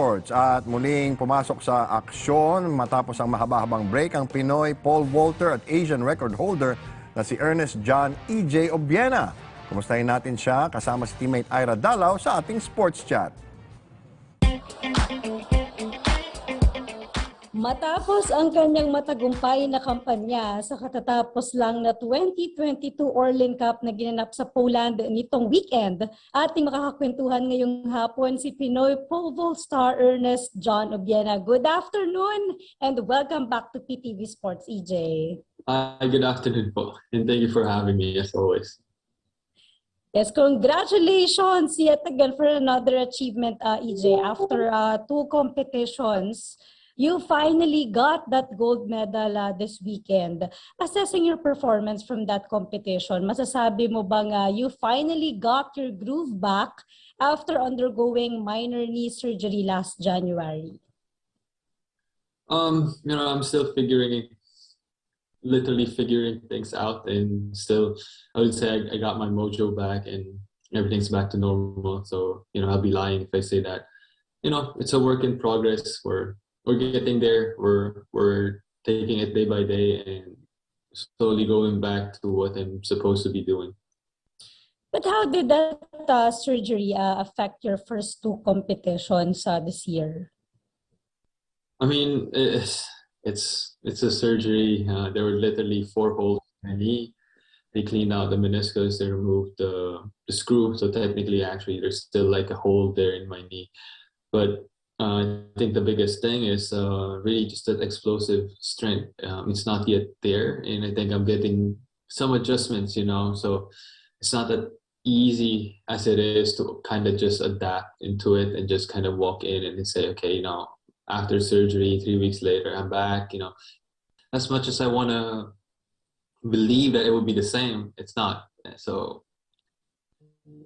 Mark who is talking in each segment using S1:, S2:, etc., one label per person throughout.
S1: Sports at muling pumasok sa aksyon matapos ang mahaba-habang break ang Pinoy pole vaulter at Asian record holder na si Ernest John E.J. Obiena. Kumustahin natin siya kasama si teammate Ira Dalaw sa ating sports chat.
S2: Matapos ang kanyang matagumpay na kampanya sa katatapos lang na 2022 Orlin Cup na ginanap sa Poland nitong weekend, ating makakakwentuhan ngayong hapon si Pinoy pole vault star Ernest John Obiena. Good afternoon and welcome back to PTV Sports, EJ.
S3: Hi, good afternoon po, and thank you for having me as always.
S2: Yes, congratulations yet again for another achievement, EJ. After two competitions, you finally got that gold medal this weekend. Assessing your performance from that competition, masasabi mo bang you finally got your groove back after undergoing minor knee surgery last January?
S3: I'm still literally figuring things out, and still, I would say I got my mojo back and everything's back to normal. So, I'll be lying if I say that. It's a work in progress. We're getting there. We're taking it day by day and slowly going back to what I'm supposed to be doing.
S2: But how did that surgery affect your first two competitions this year?
S3: I mean, it's a surgery. There were literally 4 holes in my knee. They cleaned out the meniscus. They removed the screw. So technically, actually, there's still like a hole there in my knee. But I think the biggest thing is really just that explosive strength. It's not yet there, and I think I'm getting some adjustments, So it's not that easy as it is to kind of just adapt into it and just kind of walk in and say, okay, after surgery, 3 weeks later, I'm back. As much as I want to believe that it would be the same, it's not. So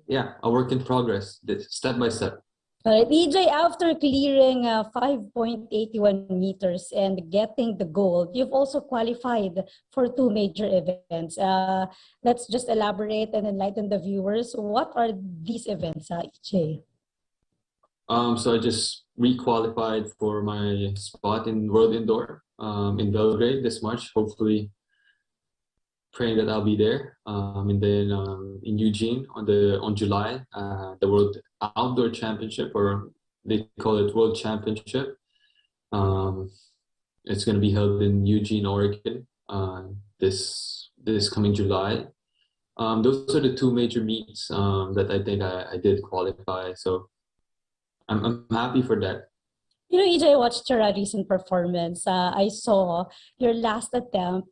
S3: yeah, a work in progress, step by step.
S2: All right, EJ, after clearing 5.81 meters and getting the gold, you've also qualified for 2 major events. Let's just elaborate and enlighten the viewers. What are these events, EJ?
S3: So I just re-qualified for my spot in World Indoor in Belgrade this March, hopefully praying that I'll be there. And then in Eugene on July, the World Outdoor Championship, or they call it World Championship. It's going to be held in Eugene, Oregon, this coming July. Those are the 2 major meets that I think I did qualify. So I'm happy for that.
S2: EJ, I watched your recent performance. I saw your last attempt.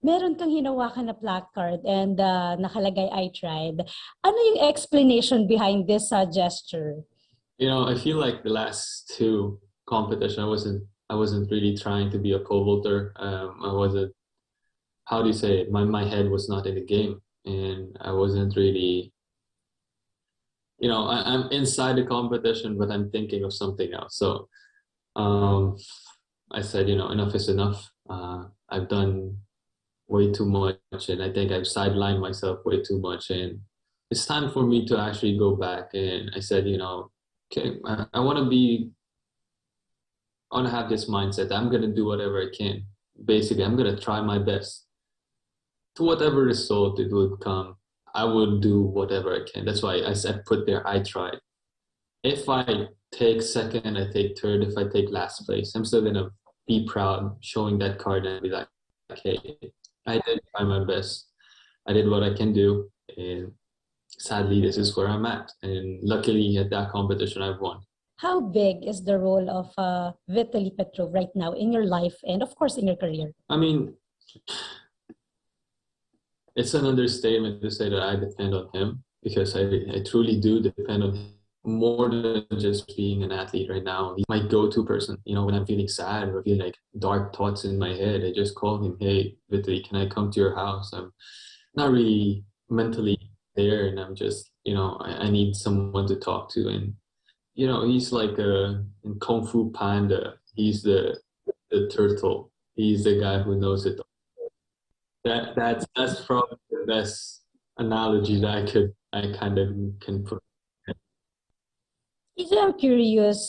S2: Meron kang hinawakan na placard and nakalagay, I tried. Ano yung explanation behind this gesture?
S3: I feel like the last 2 competitions, I wasn't really trying to be a pole vaulter. I wasn't, how do you say it? My head was not in the game, and I wasn't really, I'm inside the competition, but I'm thinking of something else. So I said, enough is enough. I've done way too much, and I think I've sidelined myself way too much, and it's time for me to actually go back. And I said, okay, I want to have this mindset. I'm going to do whatever I can. Basically, I'm going to try my best. To whatever result it would come, I will do whatever I can. That's why I said, put there, I tried. If I take second, I take third, if I take last place, I'm still going to be proud showing that card and be like, okay, I did try my best. I did what I can do. And sadly, this is where I'm at. And luckily, at that competition, I've won.
S2: How big is the role of Vitaly Petrov right now in your life and, of course, in your career?
S3: I mean, it's an understatement to say that I depend on him, because I truly do depend on him more than just being an athlete right now. He's my go-to person. When I'm feeling sad or feeling like dark thoughts in my head, I just call him, hey, Vitaly, can I come to your house? I'm not really mentally there, and I'm just, I need someone to talk to. And, he's like in Kung Fu Panda, he's the turtle. He's the guy who knows it. That's probably the best analogy that I kind of can put.
S2: EJ, I'm curious,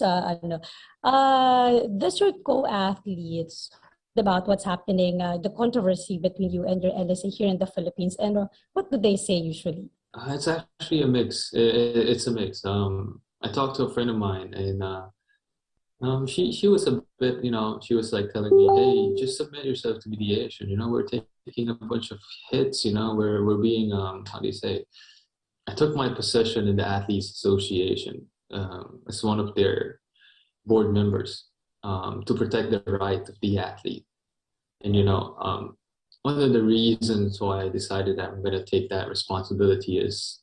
S2: does your co-athletes about what's happening, the controversy between you and your LSA here in the Philippines, and what do they say usually?
S3: It's actually a mix. It's a mix. I talked to a friend of mine, and she was a bit, she was like telling me, "Hey, just submit yourself to mediation. We're taking a bunch of hits. We're being how do you say? I took my position in the Athletes Association as one of their board members to protect the right of the athlete. And one of the reasons why I decided that I'm going to take that responsibility is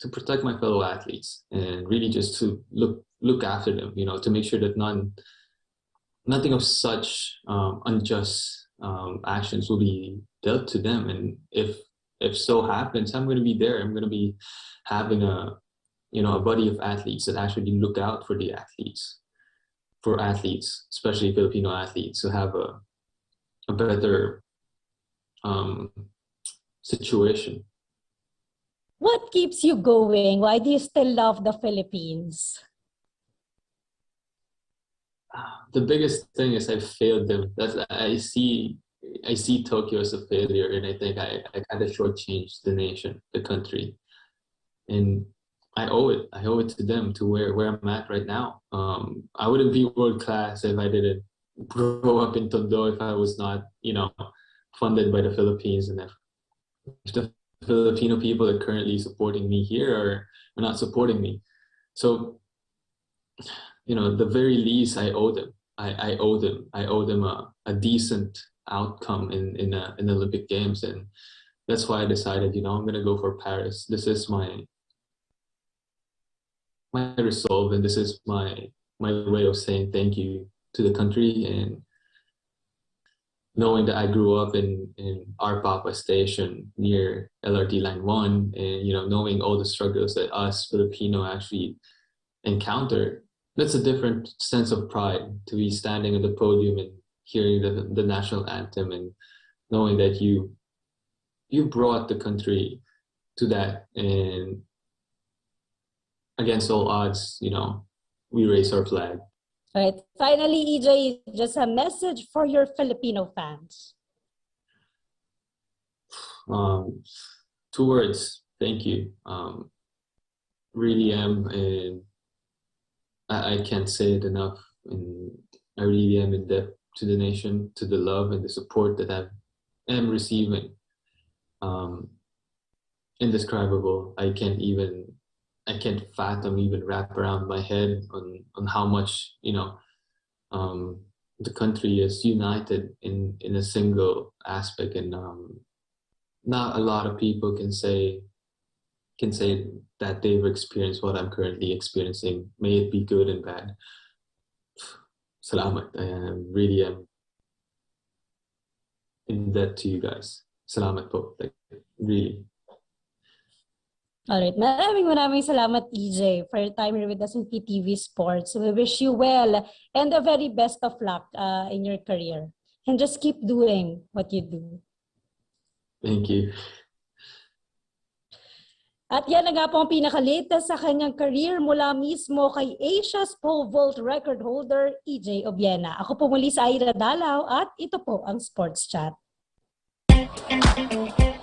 S3: to protect my fellow athletes and really just to look after them. To make sure that nothing of such unjust actions will be dealt to them. And if so happens, I'm going to be there. I'm going to be having a body of athletes that actually look out for the athletes, for athletes, especially Filipino athletes, who have a better situation.
S2: What keeps you going? Why do you still love the Philippines?
S3: The biggest thing is I failed them. I see Tokyo as a failure, and I think I kind of shortchanged the nation, the country, and I owe it. I owe it to them, to where I'm at right now. I wouldn't be world class if I didn't grow up in Tondo, if I was not, funded by the Philippines, and if the Filipino people that are currently supporting me here are not supporting me. So, the very least I owe them. I owe them. I owe them a decent outcome in the Olympic Games, and that's why I decided, I'm gonna go for Paris. This is my resolve, and this is my way of saying thank you to the country, and knowing that I grew up in our Papa station near LRT Line 1, and knowing all the struggles that us Filipino actually encounter, that's a different sense of pride to be standing on the podium and hearing the national anthem, and knowing that you brought the country to that, and against all odds, we raise our flag.
S2: All right. Finally, EJ, just a message for your Filipino fans.
S3: 2 words. Thank you. Really am, and I can't say it enough. And I really am in debt to the nation, to the love and the support that I am receiving. Indescribable. I can't fathom, even wrap around my head on how much the country is united in a single aspect, and not a lot of people can say that they've experienced what I'm currently experiencing, may it be good and bad. Salamat. I really am in debt to you guys. Salamat po. Like, really.
S2: Alright, maraming salamat, EJ, for your time here with us in PTV Sports. We wish you well and the very best of luck in your career. And just keep doing what you do.
S3: Thank you.
S2: At yan na nga po ang pinaka-latest sa kanyang career mula mismo kay Asia's pole vault record holder, EJ Obiena. Ako po muli sa Ira Dalaw at ito po ang Sports Chat.